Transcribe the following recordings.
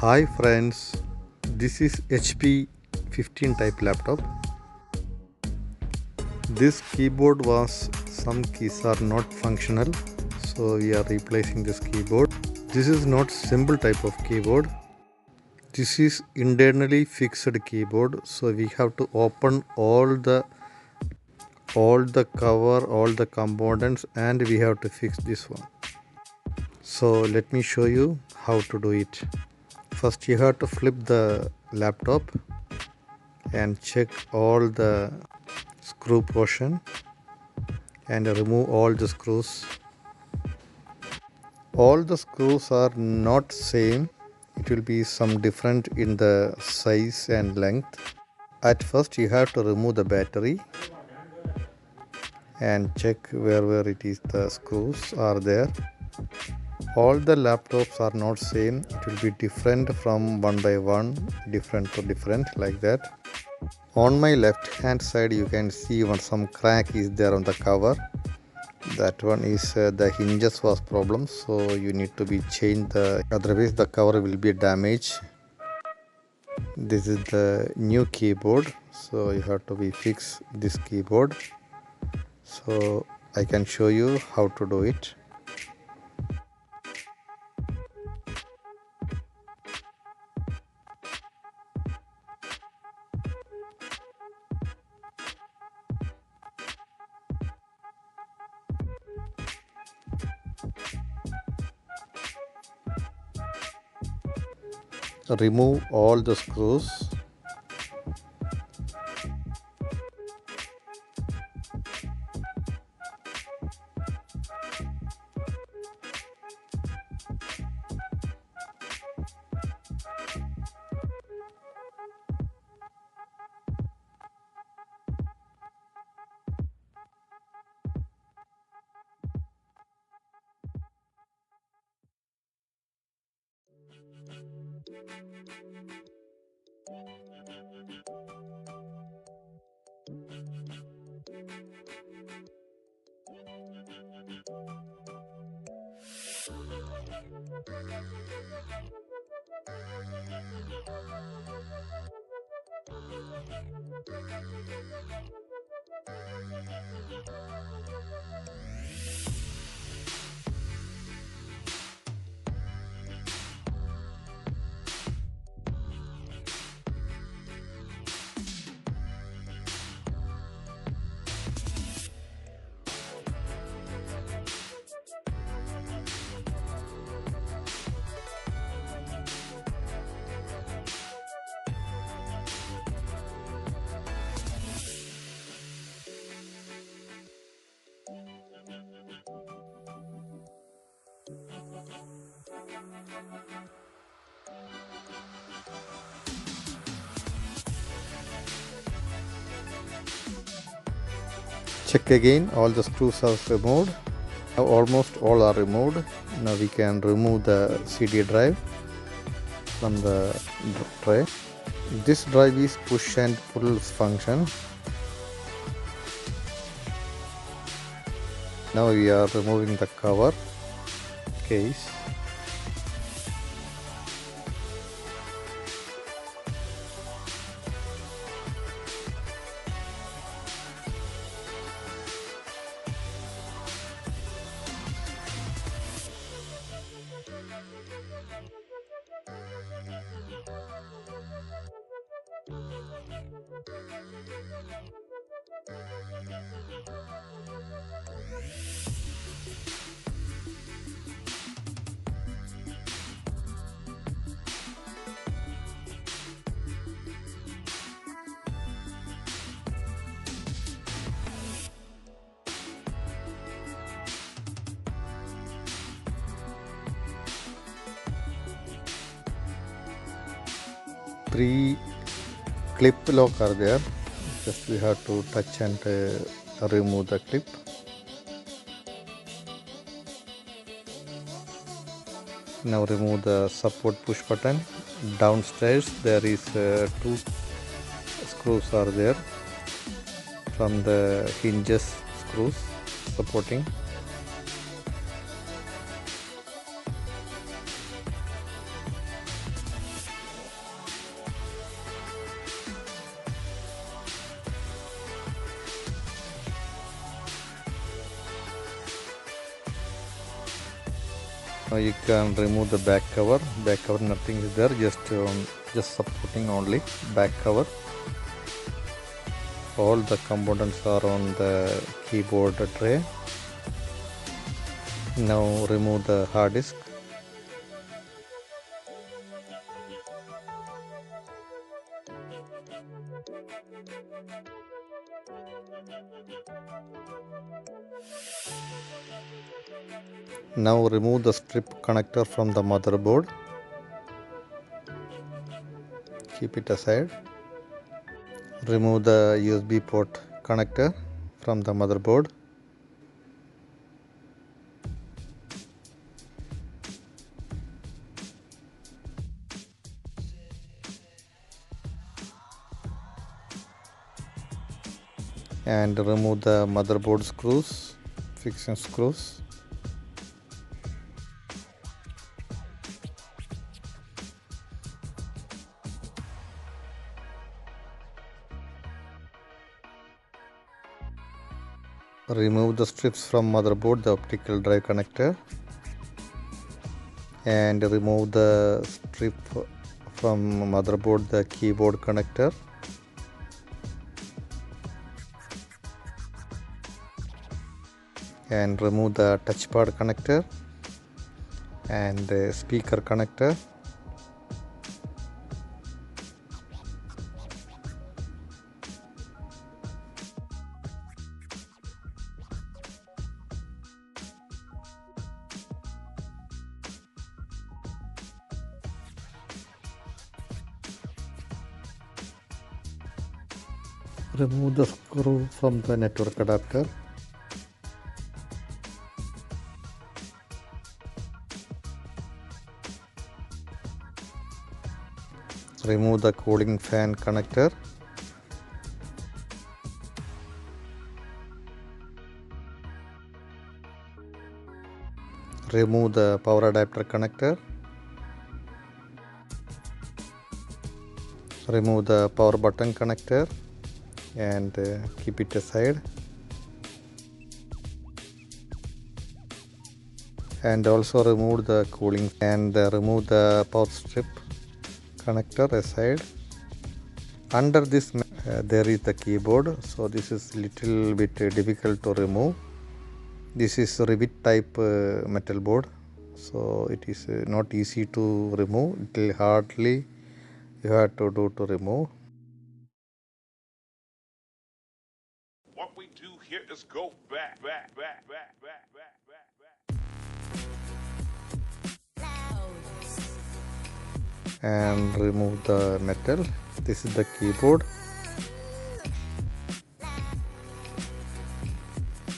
Hi friends, this is HP 15 type laptop. This keyboard was some keys are not functional, so we are replacing this keyboard. This is not simple type of keyboard. This is internally fixed keyboard, so we have to open all the cover, all the components, and we have to fix this one. So let me show you how to do it. First you have to flip the laptop and check all the screw portion and remove all the screws. All the screws are not same, it will be some different in the size and length. At first you have to remove the battery and check where it is the screws are there. All the laptops are not same, it will be different from one by one, different to different, like that. On my left hand side you can see some crack is there on the cover. That one is the hinges was problem, so you need to be changed, otherwise the cover will be damaged. This is the new keyboard, so you have to be fix this keyboard. So I can show you how to do it. Remove all the screws. Check again, all the screws are removed. Now almost all are removed. Now we can remove the CD drive from the tray. This drive is push and pull function. Now we are removing the cover case. Three clip lock are there, just we have to touch and remove the clip. Now remove the support push button. Downstairs there is two screws are there from the hinges screws supporting. Now you can remove the back cover. Back cover, nothing is there, just supporting only back cover. All the components are on the keyboard tray. Now remove the hard disk. Now remove the strip connector from the motherboard. Keep it aside. Remove the USB port connector from the motherboard. And remove the motherboard screws, fixing screws. Remove the strips from motherboard, the optical drive connector, and remove the strip from motherboard, the keyboard connector. And remove the touchpad connector and the speaker connector. Remove the screw from the network adapter. Remove the cooling fan connector. Remove the power adapter connector. Remove the power button connector and keep it aside. And also remove the cooling and remove the power strip connector aside. Under this there is the keyboard, so this is little bit difficult to remove. This is Rivet type metal board, so it is not easy to remove. It will hardly you have to do to remove. What we do here is go back. And remove the metal. This is the keyboard.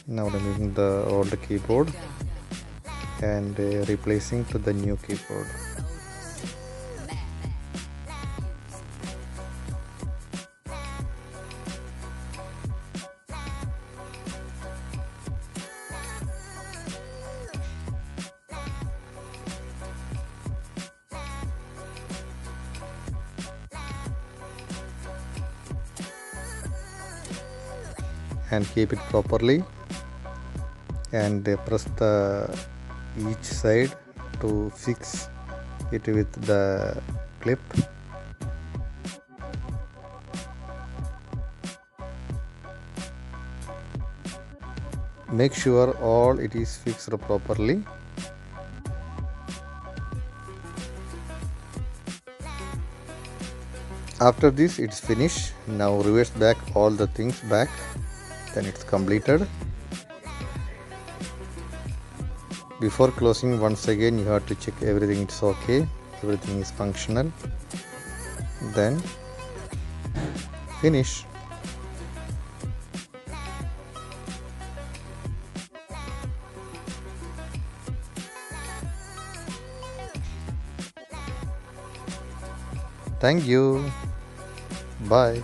Now removing the old keyboard and replacing to the new keyboard. And keep it properly and press the each side to fix it with the clip. Make sure all it is fixed properly. After this it's finished. Now reverse back all the things back, then it's completed. Before closing, once again you have to check everything is okay, everything is functional, then finish. Thank you. Bye.